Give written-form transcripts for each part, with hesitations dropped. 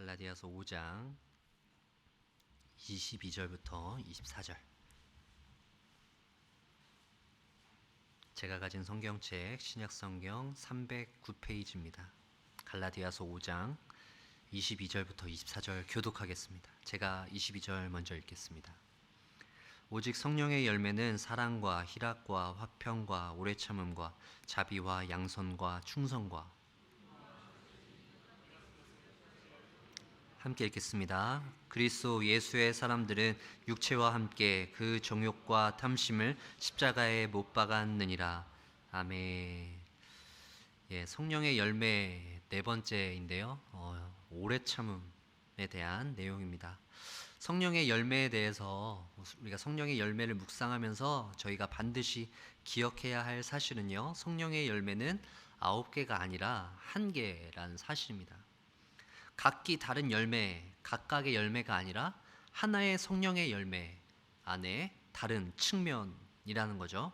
갈라디아서 5장 22절부터 24절. 제가 가진 성경책 신약성경 309페이지입니다. 갈라디아서 5장 22절부터 24절 교독하겠습니다. 제가 22절 먼저 읽겠습니다. 오직 성령의 열매는 사랑과 희락과 화평과 오래 참음과 자비와 양선과 충성과. 함께 읽겠습니다. 그리스도 예수의 사람들은 육체와 함께 그 정욕과 탐심을 십자가에 못 박았느니라. 아멘. 성령의 열매 네 번째인데요. 오래 참음에 대한 내용입니다. 성령의 열매에 대해서 우리가 성령의 열매를 묵상하면서 저희가 반드시 기억해야 할 사실은요, 성령의 열매는 9개가 아니라 1개라는 사실입니다. 각기 다른 열매, 각각의 열매가 아니라 하나의 성령의 열매 안에 다른 측면이라는 거죠.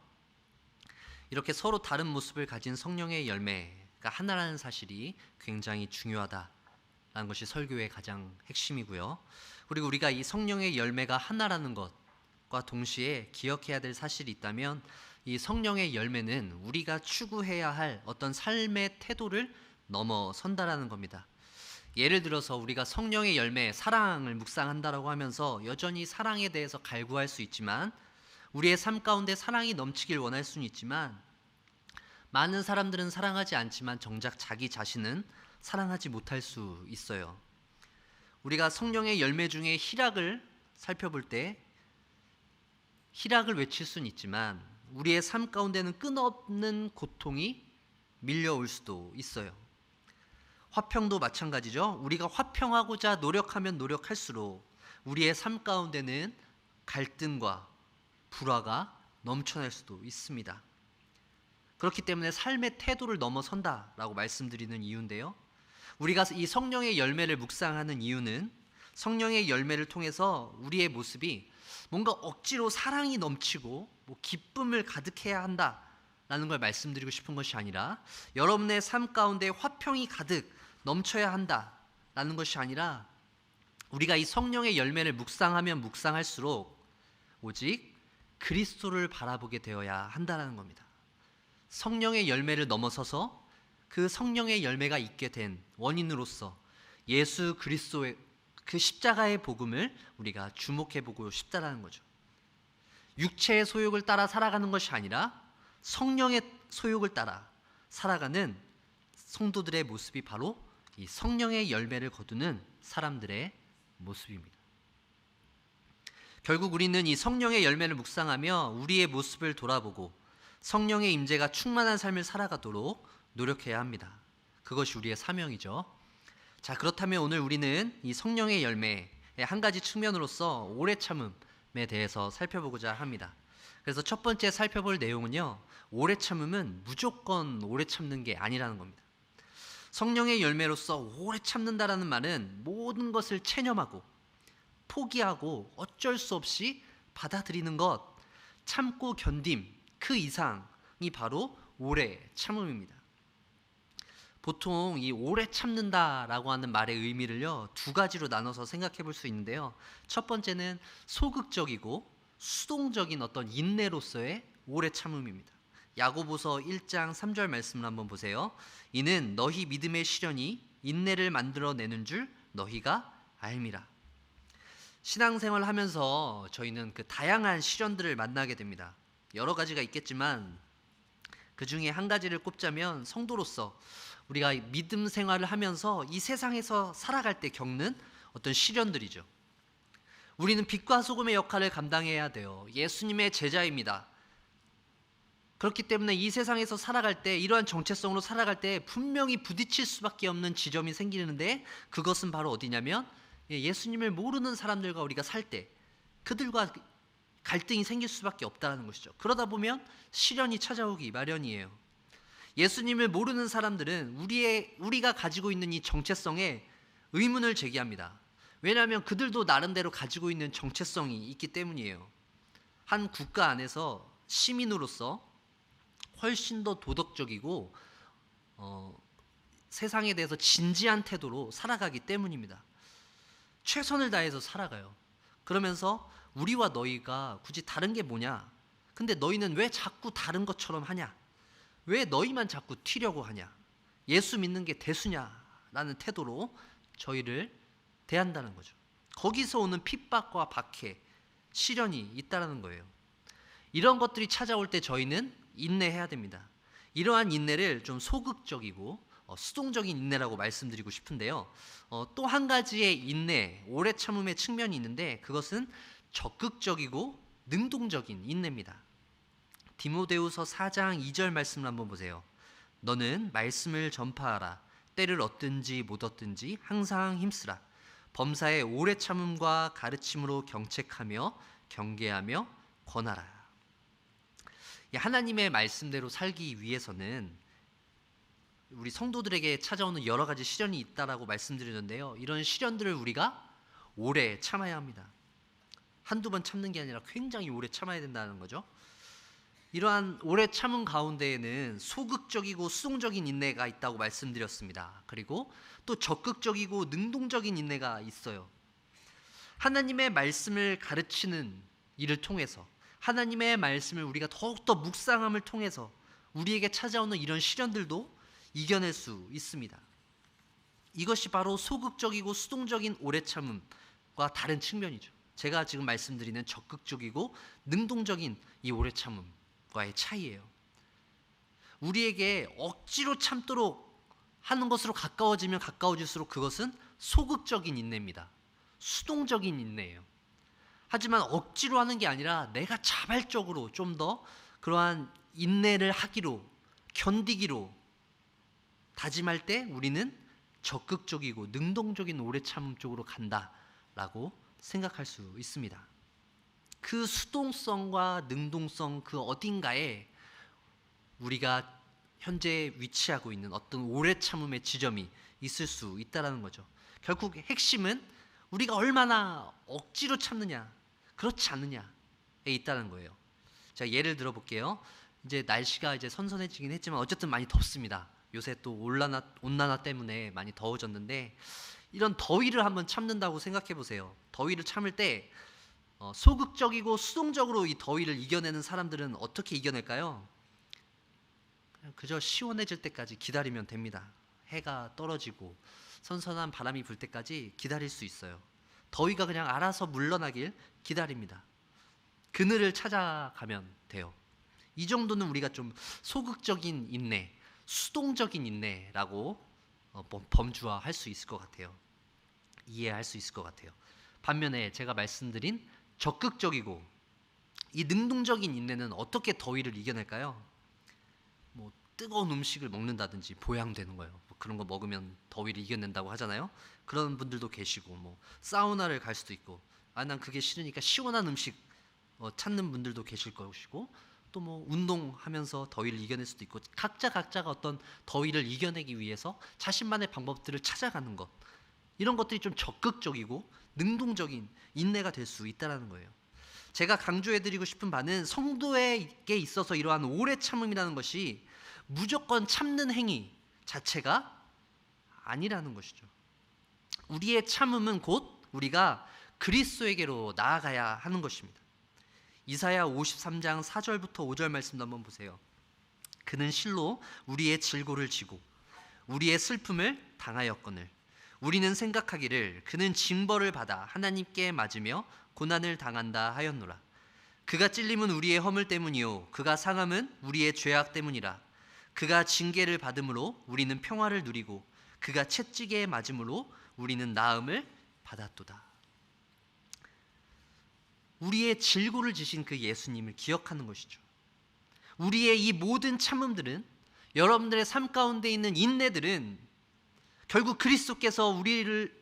이렇게 서로 다른 모습을 가진 성령의 열매가 하나라는 사실이 굉장히 중요하다라는 것이 설교의 가장 핵심이고요. 그리고 우리가 이 성령의 열매가 하나라는 것과 동시에 기억해야 될 사실이 있다면, 이 성령의 열매는 우리가 추구해야 할 어떤 삶의 태도를 넘어선다라는 겁니다. 예를 들어서 우리가 성령의 열매, 사랑을 묵상한다라고 하면서 여전히 사랑에 대해서 갈구할 수 있지만, 우리의 삶 가운데 사랑이 넘치길 원할 수는 있지만, 많은 사람들은 사랑하지 않지만 정작 자기 자신은 사랑하지 못할 수 있어요. 우리가 성령의 열매 중에 희락을 살펴볼 때 희락을 외칠 수는 있지만 우리의 삶 가운데는 끝없는 고통이 밀려올 수도 있어요. 화평도 마찬가지죠. 우리가 화평하고자 노력하면 노력할수록 우리의 삶 가운데는 갈등과 불화가 넘쳐날 수도 있습니다. 그렇기 때문에 삶의 태도를 넘어선다라고 말씀드리는 이유인데요, 우리가 이 성령의 열매를 묵상하는 이유는 성령의 열매를 통해서 우리의 모습이 뭔가 억지로 사랑이 넘치고 기쁨을 가득해야 한다라는 걸 말씀드리고 싶은 것이 아니라, 여러분의 삶 가운데 화평이 가득 넘쳐야 한다라는 것이 아니라, 우리가 이 성령의 열매를 묵상하면 묵상할수록 오직 그리스도를 바라보게 되어야 한다라는 겁니다. 성령의 열매를 넘어서서 그 성령의 열매가 있게 된 원인으로서 예수 그리스도의 그 십자가의 복음을 우리가 주목해보고 싶다라는 거죠. 육체의 소욕을 따라 살아가는 것이 아니라 성령의 소욕을 따라 살아가는 성도들의 모습이 바로 이 성령의 열매를 거두는 사람들의 모습입니다. 결국 우리는 이 성령의 열매를 묵상하며 우리의 모습을 돌아보고 성령의 임재가 충만한 삶을 살아가도록 노력해야 합니다. 그것이 우리의 사명이죠. 자, 그렇다면 오늘 우리는 이 성령의 열매의 한 가지 측면으로서 오래 참음에 대해서 살펴보고자 합니다. 그래서 첫 번째 살펴볼 내용은요, 오래 참음은 무조건 오래 참는 게 아니라는 겁니다. 성령의 열매로서 오래 참는다라는 말은 모든 것을 체념하고 포기하고 어쩔 수 없이 받아들이는 것, 참고 견딤, 그 이상이 바로 오래 참음입니다. 보통 이 오래 참는다라고 하는 말의 의미를요, 두 가지로 나눠서 생각해 볼 수 있는데요, 첫 번째는 소극적이고 수동적인 어떤 인내로서의 오래 참음입니다. 야고보서 1장 3절 말씀을 한번 보세요. 이는 너희 믿음의 시련이 인내를 만들어내는 줄 너희가 알미라. 신앙생활을 하면서 저희는 그 다양한 시련들을 만나게 됩니다. 여러 가지가 있겠지만 그 중에 한 가지를 꼽자면 성도로서 우리가 믿음 생활을 하면서 이 세상에서 살아갈 때 겪는 어떤 시련들이죠. 우리는 빛과 소금의 역할을 감당해야 돼요. 예수님의 제자입니다. 그렇기 때문에 이 세상에서 살아갈 때, 이러한 정체성으로 살아갈 때 분명히 부딪힐 수밖에 없는 지점이 생기는데, 그것은 바로 어디냐면 예수님을 모르는 사람들과 우리가 살 때 그들과 갈등이 생길 수밖에 없다는 것이죠. 그러다 보면 시련이 찾아오기 마련이에요. 예수님을 모르는 사람들은 우리가 가지고 있는 이 정체성에 의문을 제기합니다. 왜냐하면 그들도 나름대로 가지고 있는 정체성이 있기 때문이에요. 한 국가 안에서 시민으로서 훨씬 더 도덕적이고 세상에 대해서 진지한 태도로 살아가기 때문입니다. 최선을 다해서 살아가요. 그러면서 우리와 너희가 굳이 다른 게 뭐냐? 근데 너희는 왜 자꾸 다른 것처럼 하냐? 왜 너희만 자꾸 튀려고 하냐? 예수 믿는 게 대수냐라는 태도로 저희를 대한다는 거죠. 거기서 오는 핍박과 박해, 시련이 있다는 거예요. 이런 것들이 찾아올 때 저희는 인내해야 됩니다. 이러한 인내를 좀 소극적이고 수동적인 인내라고 말씀드리고 싶은데요. 또 한 가지의 인내, 오래 참음의 측면이 있는데 그것은 적극적이고 능동적인 인내입니다. 디모데후서 4장 2절 말씀을 한번 보세요. 너는 말씀을 전파하라. 때를 얻든지 못 얻든지 항상 힘쓰라. 범사에 오래 참음과 가르침으로 경책하며 경계하며 권하라. 하나님의 말씀대로 살기 위해서는 우리 성도들에게 찾아오는 여러 가지 시련이 있다라고 말씀드렸는데요. 이런 시련들을 우리가 오래 참아야 합니다. 한두 번 참는 게 아니라 굉장히 오래 참아야 된다는 거죠. 이러한 오래 참은 가운데에는 소극적이고 수동적인 인내가 있다고 말씀드렸습니다. 그리고 또 적극적이고 능동적인 인내가 있어요. 하나님의 말씀을 가르치는 일을 통해서, 하나님의 말씀을 우리가 더욱더 묵상함을 통해서 우리에게 찾아오는 이런 시련들도 이겨낼 수 있습니다. 이것이 바로 소극적이고 수동적인 오래 참음과 다른 측면이죠. 제가 지금 말씀드리는 적극적이고 능동적인 이 오래 참음과의 차이예요. 우리에게 억지로 참도록 하는 것으로 가까워지면 가까워질수록 그것은 소극적인 인내입니다. 수동적인 인내예요. 하지만 억지로 하는 게 아니라 내가 자발적으로 좀 더 그러한 인내를 하기로, 견디기로 다짐할 때 우리는 적극적이고 능동적인 오래 참음 쪽으로 간다라고 생각할 수 있습니다. 그 수동성과 능동성 그 어딘가에 우리가 현재 위치하고 있는 어떤 오래 참음의 지점이 있을 수 있다는 거죠. 결국 핵심은 우리가 얼마나 억지로 참느냐, 그렇지 않느냐에 있다는 거예요. 자, 예를 들어 볼게요. 이제 날씨가 이제 선선해지긴 했지만 어쨌든 많이 덥습니다. 요새 또 온난화 때문에 많이 더워졌는데 이런 더위를 한번 참는다고 생각해 보세요. 더위를 참을 때 소극적이고 수동적으로 이 더위를 이겨내는 사람들은 어떻게 이겨낼까요? 그저 시원해질 때까지 기다리면 됩니다. 해가 떨어지고 선선한 바람이 불 때까지 기다릴 수 있어요. 더위가 그냥 알아서 물러나길 기다립니다. 그늘을 찾아가면 돼요. 이 정도는 우리가 좀 소극적인 인내, 수동적인 인내라고 범주화할 수 있을 것 같아요. 이해할 수 있을 것 같아요. 반면에 제가 말씀드린 적극적이고 이 능동적인 인내는 어떻게 더위를 이겨낼까요? 뭐 뜨거운 음식을 먹는다든지 보양되는 거예요. 뭐 그런 거 먹으면 더위를 이겨낸다고 하잖아요. 그런 분들도 계시고 뭐 사우나를 갈 수도 있고 난 그게 싫으니까 시원한 음식 찾는 분들도 계실 것이고 또 뭐 운동하면서 더위를 이겨낼 수도 있고 각자가 어떤 더위를 이겨내기 위해서 자신만의 방법들을 찾아가는 것, 이런 것들이 좀 적극적이고 능동적인 인내가 될 수 있다는 거예요. 제가 강조해드리고 싶은 바는 성도에게 있어서 이러한 오래 참음이라는 것이 무조건 참는 행위 자체가 아니라는 것이죠. 우리의 참음은 곧 우리가 그리스도에게로 나아가야 하는 것입니다. 이사야 53장 4절부터 5절 말씀도 한번 보세요. 그는 실로 우리의 질고를 지고 우리의 슬픔을 당하였거늘 우리는 생각하기를 그는 징벌을 받아 하나님께 맞으며 고난을 당한다 하였노라. 그가 찔림은 우리의 허물 때문이요 그가 상함은 우리의 죄악 때문이라. 그가 징계를 받음으로 우리는 평화를 누리고 그가 채찍에 맞음으로 우리는 나음을 받았도다. 우리의 질고를 지신 그 예수님을 기억하는 것이죠. 우리의 이 모든 참음들은, 여러분들의 삶 가운데 있는 인내들은 결국 그리스도께서 우리를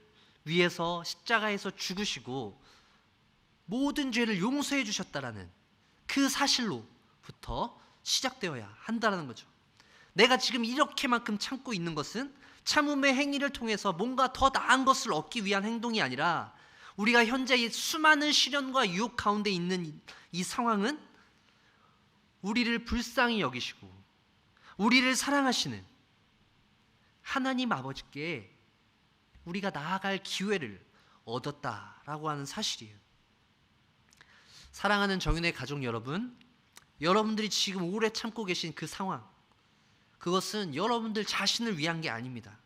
위해서 십자가에서 죽으시고 모든 죄를 용서해 주셨다라는 그 사실로부터 시작되어야 한다는 거죠. 내가 지금 이렇게만큼 참고 있는 것은 참음의 행위를 통해서 뭔가 더 나은 것을 얻기 위한 행동이 아니라 우리가 현재 이 수많은 시련과 유혹 가운데 있는 이 상황은 우리를 불쌍히 여기시고 우리를 사랑하시는 하나님 아버지께 우리가 나아갈 기회를 얻었다라고 하는 사실이에요. 사랑하는 정윤의 가족 여러분, 여러분들이 지금 오래 참고 계신 그 상황, 그것은 여러분들 자신을 위한 게 아닙니다.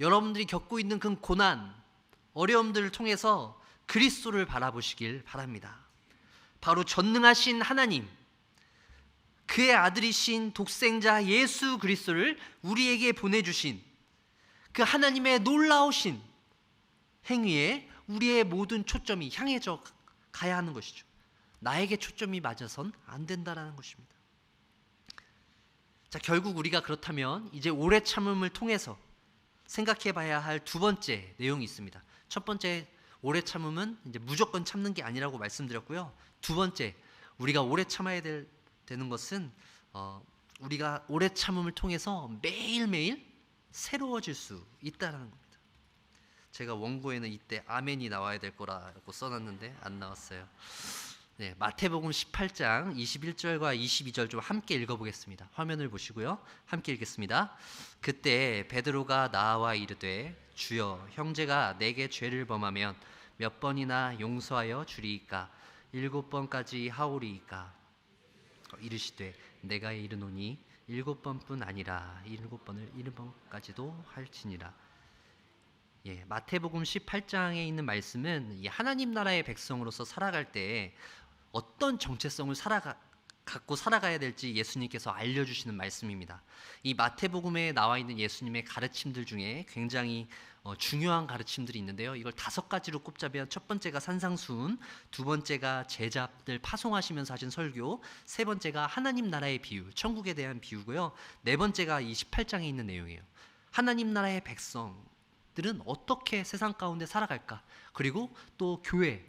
여러분들이 겪고 있는 그 고난, 어려움들을 통해서 그리스도를 바라보시길 바랍니다. 바로 전능하신 하나님, 그의 아들이신 독생자 예수 그리스도를 우리에게 보내주신 그 하나님의 놀라우신 행위에 우리의 모든 초점이 향해져 가야 하는 것이죠. 나에게 초점이 맞아선 안 된다라는 것입니다. 자, 결국 우리가 그렇다면 이제 오래 참음을 통해서 생각해 봐야 할 두 번째 내용이 있습니다. 첫 번째, 오래 참음은 이제 무조건 참는 게 아니라고 말씀드렸고요. 두 번째, 우리가 오래 참아야 되는 것은 우리가 오래 참음을 통해서 매일매일 새로워질 수 있다는 겁니다. 제가 원고에는 이때 아멘이 나와야 될 거라고 써놨는데 안 나왔어요. 네, 마태복음 18장 21절과 22절 좀 함께 읽어보겠습니다. 화면을 보시고요. 함께 읽겠습니다. 그때 베드로가 나와 이르되 주여, 형제가 내게 죄를 범하면 몇 번이나 용서하여 주리이까? 7번까지 하오리이까? 이르시되 내가 이르노니 7번뿐 아니라 7번을 7번까지도 할지니라. 예, 마태복음 18장에 있는 말씀은 이 하나님 나라의 백성으로서 살아갈 때 어떤 정체성을 갖고 살아가야 될지 예수님께서 알려주시는 말씀입니다. 이 마태복음에 나와 있는 예수님의 가르침들 중에 굉장히 중요한 가르침들이 있는데요. 이걸 5가지로 꼽자면 첫 번째가 산상수훈, 두 번째가 제자들 파송하시면서 하신 설교, 세 번째가 하나님 나라의 비유, 천국에 대한 비유고요. 네 번째가 이 18장에 있는 내용이에요. 하나님 나라의 백성들은 어떻게 세상 가운데 살아갈까? 그리고 또 교회,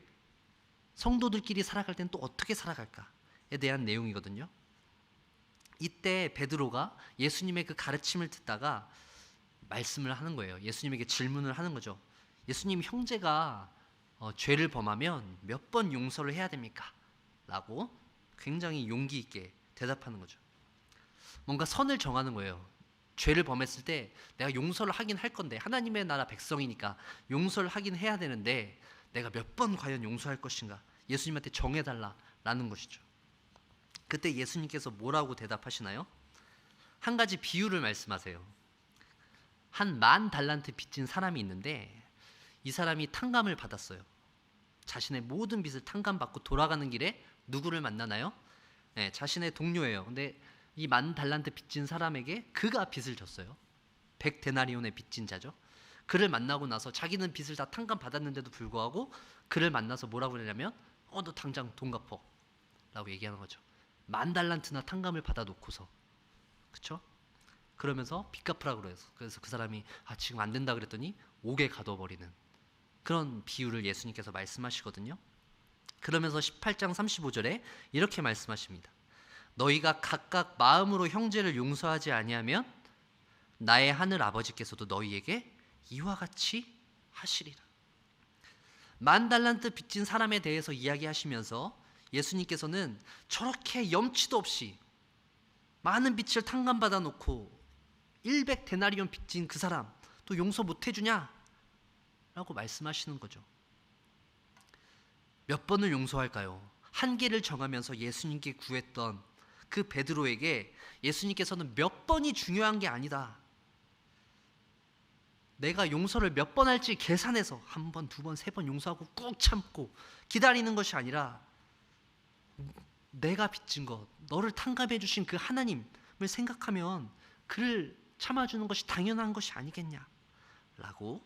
성도들끼리 살아갈 때는 또 어떻게 살아갈까에 대한 내용이거든요. 이때 베드로가 예수님의 그 가르침을 듣다가 말씀을 하는 거예요. 예수님에게 질문을 하는 거죠. 예수님, 형제가 죄를 범하면 몇 번 용서를 해야 됩니까? 라고 굉장히 용기 있게 대답하는 거죠. 뭔가 선을 정하는 거예요. 죄를 범했을 때 내가 용서를 하긴 할 건데, 하나님의 나라 백성이니까 용서를 하긴 해야 되는데 내가 몇 번 과연 용서할 것인가? 예수님한테 정해달라라는 것이죠. 그때 예수님께서 뭐라고 대답하시나요? 한 가지 비유를 말씀하세요. 한 10,000달란트 빚진 사람이 있는데 이 사람이 탕감을 받았어요. 자신의 모든 빚을 탕감받고 돌아가는 길에 누구를 만나나요? 네, 자신의 동료예요. 근데 이 10,000달란트 빚진 사람에게 그가 빚을 졌어요. 100데나리온의 빚진 자죠. 그를 만나고 나서 자기는 빚을 다 탕감받았는데도 불구하고 그를 만나서 뭐라고 그러냐면 너 당장 돈 갚어 라고 얘기하는 거죠. 10,000달란트나 탕감을 받아놓고서, 그쵸? 그러면서 빚 갚으라고 그래서 그 사람이 지금 안 된다 그랬더니 옥에 가둬버리는 그런 비유를 예수님께서 말씀하시거든요. 그러면서 18장 35절에 이렇게 말씀하십니다. 너희가 각각 마음으로 형제를 용서하지 아니하면 나의 하늘 아버지께서도 너희에게 이와 같이 하시리라. 10,000달란트 빚진 사람에 대해서 이야기하시면서 예수님께서는 저렇게 염치도 없이 많은 빚을 탕감받아 놓고 100데나리온 빚진 그 사람 또 용서 못 해주냐? 라고 말씀하시는 거죠. 몇 번을 용서할까요? 한계를 정하면서 예수님께 구했던 그 베드로에게 예수님께서는 몇 번이 중요한 게 아니다. 내가 용서를 몇 번 할지 계산해서 1번, 2번, 3번 용서하고 꾹 참고 기다리는 것이 아니라 내가 빚진 것, 너를 탕감해 주신 그 하나님을 생각하면 그를 참아주는 것이 당연한 것이 아니겠냐 라고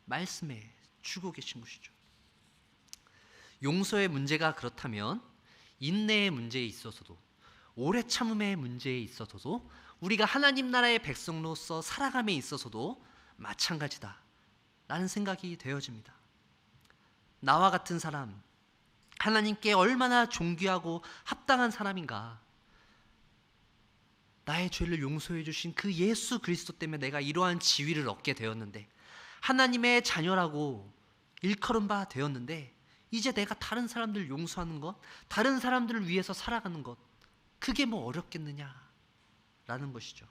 말씀해 주고 계신 것이죠. 용서의 문제가 그렇다면 인내의 문제에 있어서도, 오래 참음의 문제에 있어서도, 우리가 하나님 나라의 백성으로서 살아감에 있어서도 마찬가지다 라는 생각이 되어집니다. 나와 같은 사람, 하나님께 얼마나 존귀하고 합당한 사람인가. 나의 죄를 용서해 주신 그 예수 그리스도 때문에 내가 이러한 지위를 얻게 되었는데, 하나님의 자녀라고 일컬은 바 되었는데, 이제 내가 다른 사람들을 용서하는 것, 다른 사람들을 위해서 살아가는 것, 그게 뭐 어렵겠느냐 라는 것이죠.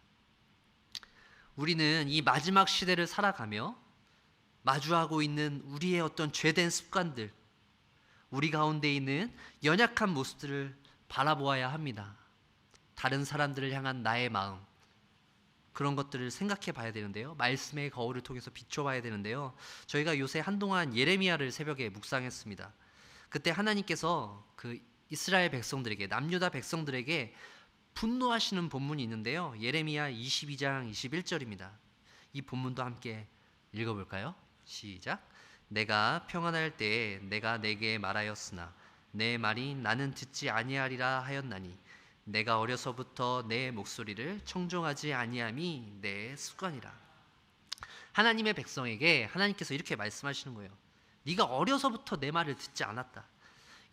우리는 이 마지막 시대를 살아가며 마주하고 있는 우리의 어떤 죄된 습관들, 우리 가운데 있는 연약한 모습들을 바라보아야 합니다. 다른 사람들을 향한 나의 마음, 그런 것들을 생각해 봐야 되는데요. 말씀의 거울을 통해서 비춰봐야 되는데요. 저희가 요새 한동안 예레미야를 새벽에 묵상했습니다. 그때 하나님께서 그 이스라엘 백성들에게, 남유다 백성들에게 분노하시는 본문이 있는데요. 예레미야 22장 21절입니다. 이 본문도 함께 읽어볼까요? 시작. 내가 평안할 때에 내가 내게 말하였으나 내 말이 나는 듣지 아니하리라 하였나니 내가 어려서부터 내 목소리를 청종하지 아니함이 내 습관이라. 하나님의 백성에게 하나님께서 이렇게 말씀하시는 거예요. 네가 어려서부터 내 말을 듣지 않았다.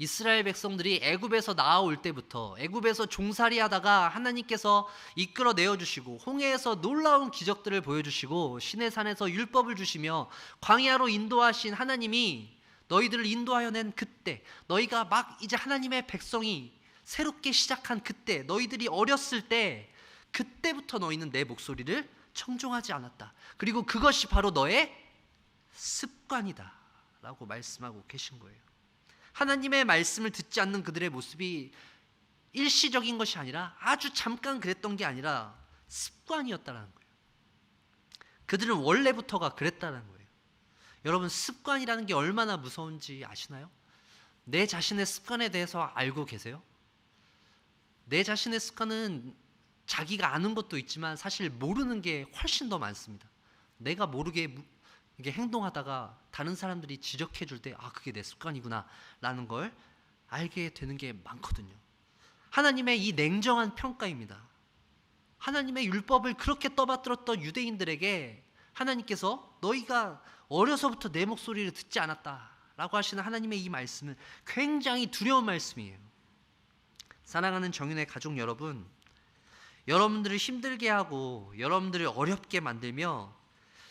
이스라엘 백성들이 애굽에서 나아올 때부터, 애굽에서 종살이하다가 하나님께서 이끌어 내어주시고 홍해에서 놀라운 기적들을 보여주시고 시내산에서 율법을 주시며 광야로 인도하신 하나님이 너희들을 인도하여 낸 그때, 너희가 막 이제 하나님의 백성이 새롭게 시작한 그때, 너희들이 어렸을 때, 그때부터 너희는 내 목소리를 청종하지 않았다. 그리고 그것이 바로 너의 습관이다 라고 말씀하고 계신 거예요. 하나님의 말씀을 듣지 않는 그들의 모습이 일시적인 것이 아니라, 아주 잠깐 그랬던 게 아니라 습관이었다는 거예요. 그들은 원래부터가 그랬다는 거예요. 여러분, 습관이라는 게 얼마나 무서운지 아시나요? 내 자신의 습관에 대해서 알고 계세요? 내 자신의 습관은 자기가 아는 것도 있지만 사실 모르는 게 훨씬 더 많습니다. 내가 모르게 이게 행동하다가 다른 사람들이 지적해 줄 때, 아, 그게 내 습관이구나 라는 걸 알게 되는 게 많거든요. 하나님의 이 냉정한 평가입니다. 하나님의 율법을 그렇게 떠받들었던 유대인들에게 하나님께서 너희가 어려서부터 내 목소리를 듣지 않았다 라고 하시는 하나님의 이 말씀은 굉장히 두려운 말씀이에요. 사랑하는 정윤의 가족 여러분, 여러분들을 힘들게 하고 여러분들을 어렵게 만들며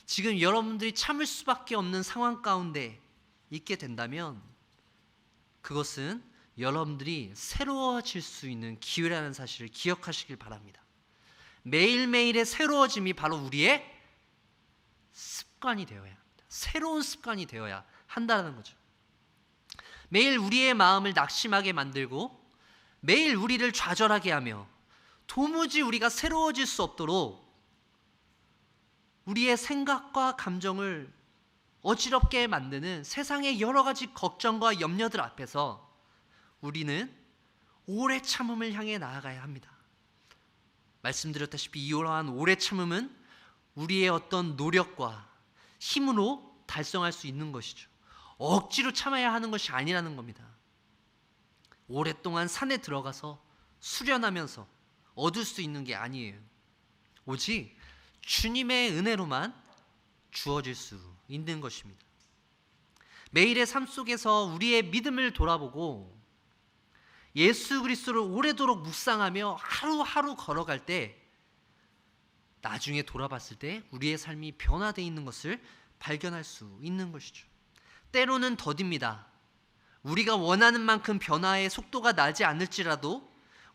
지금 여러분들이 참을 수밖에 없는 상황 가운데 있게 된다면 그것은 여러분들이 새로워질 수 있는 기회라는 사실을 기억하시길 바랍니다. 매일매일의 새로워짐이 바로 우리의 습관이 되어야 합니다. 새로운 습관이 되어야 한다는 거죠. 매일 우리의 마음을 낙심하게 만들고 매일 우리를 좌절하게 하며 도무지 우리가 새로워질 수 없도록 우리의 생각과 감정을 어지럽게 만드는 세상의 여러 가지 걱정과 염려들 앞에서 우리는 오래 참음을 향해 나아가야 합니다. 말씀드렸다시피 이러한 오래 참음은 우리의 어떤 노력과 힘으로 달성할 수 있는 것이죠. 억지로 참아야 하는 것이 아니라는 겁니다. 오랫동안 산에 들어가서 수련하면서 얻을 수 있는 게 아니에요. 오직 주님의 은혜로만 주어질 수 있는 것입니다. 매일의 삶 속에서 우리의 믿음을 돌아보고 예수 그리스도를 오래도록 묵상하며 하루하루 걸어갈 때 나중에 돌아봤을 때 우리의 삶이 변화되어 있는 것을 발견할 수 있는 것이죠. 때로는 더딥니다. 우리가 원하는 만큼 변화의 속도가 나지 않을지라도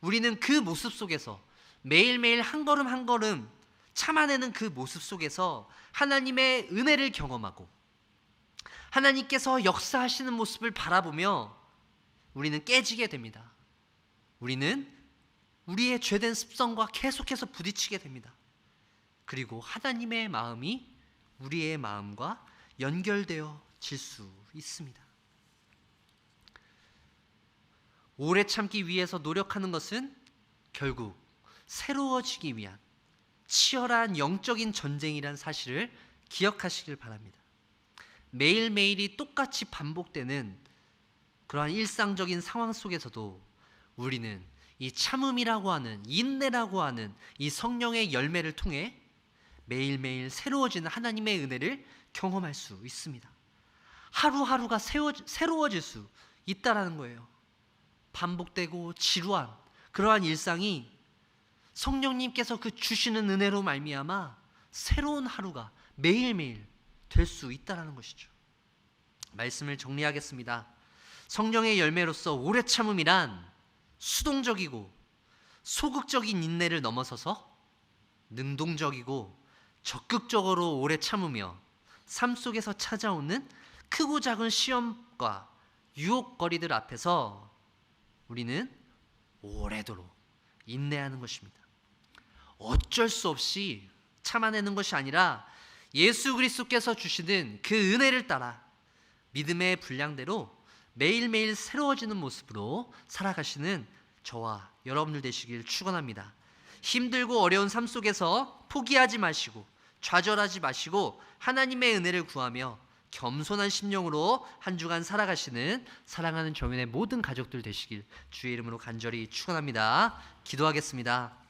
우리는 그 모습 속에서 매일매일 한 걸음 한 걸음 참아내는 그 모습 속에서 하나님의 은혜를 경험하고 하나님께서 역사하시는 모습을 바라보며 우리는 깨지게 됩니다. 우리는 우리의 죄된 습성과 계속해서 부딪히게 됩니다. 그리고 하나님의 마음이 우리의 마음과 연결되어질 수 있습니다. 오래 참기 위해서 노력하는 것은 결국 새로워지기 위한 치열한 영적인 전쟁이란 사실을 기억하시길 바랍니다. 매일매일이 똑같이 반복되는 그러한 일상적인 상황 속에서도 우리는 이 참음이라고 하는, 인내라고 하는 이 성령의 열매를 통해 매일매일 새로워지는 하나님의 은혜를 경험할 수 있습니다. 하루하루가 새로워질 수 있다라는 거예요. 반복되고 지루한 그러한 일상이 성령님께서 그 주시는 은혜로 말미암아 새로운 하루가 매일매일 될 수 있다는 것이죠. 말씀을 정리하겠습니다. 성령의 열매로서 오래 참음이란 수동적이고 소극적인 인내를 넘어서서 능동적이고 적극적으로 오래 참으며 삶 속에서 찾아오는 크고 작은 시험과 유혹거리들 앞에서 우리는 오래도록 인내하는 것입니다. 어쩔 수 없이 참아내는 것이 아니라 예수 그리스도께서 주시는 그 은혜를 따라 믿음의 분량대로 매일매일 새로워지는 모습으로 살아가시는 저와 여러분들 되시길 축원합니다. 힘들고 어려운 삶 속에서 포기하지 마시고 좌절하지 마시고 하나님의 은혜를 구하며 겸손한 심령으로 한 주간 살아가시는 사랑하는 정연의 모든 가족들 되시길 주의 이름으로 간절히 축원합니다. 기도하겠습니다.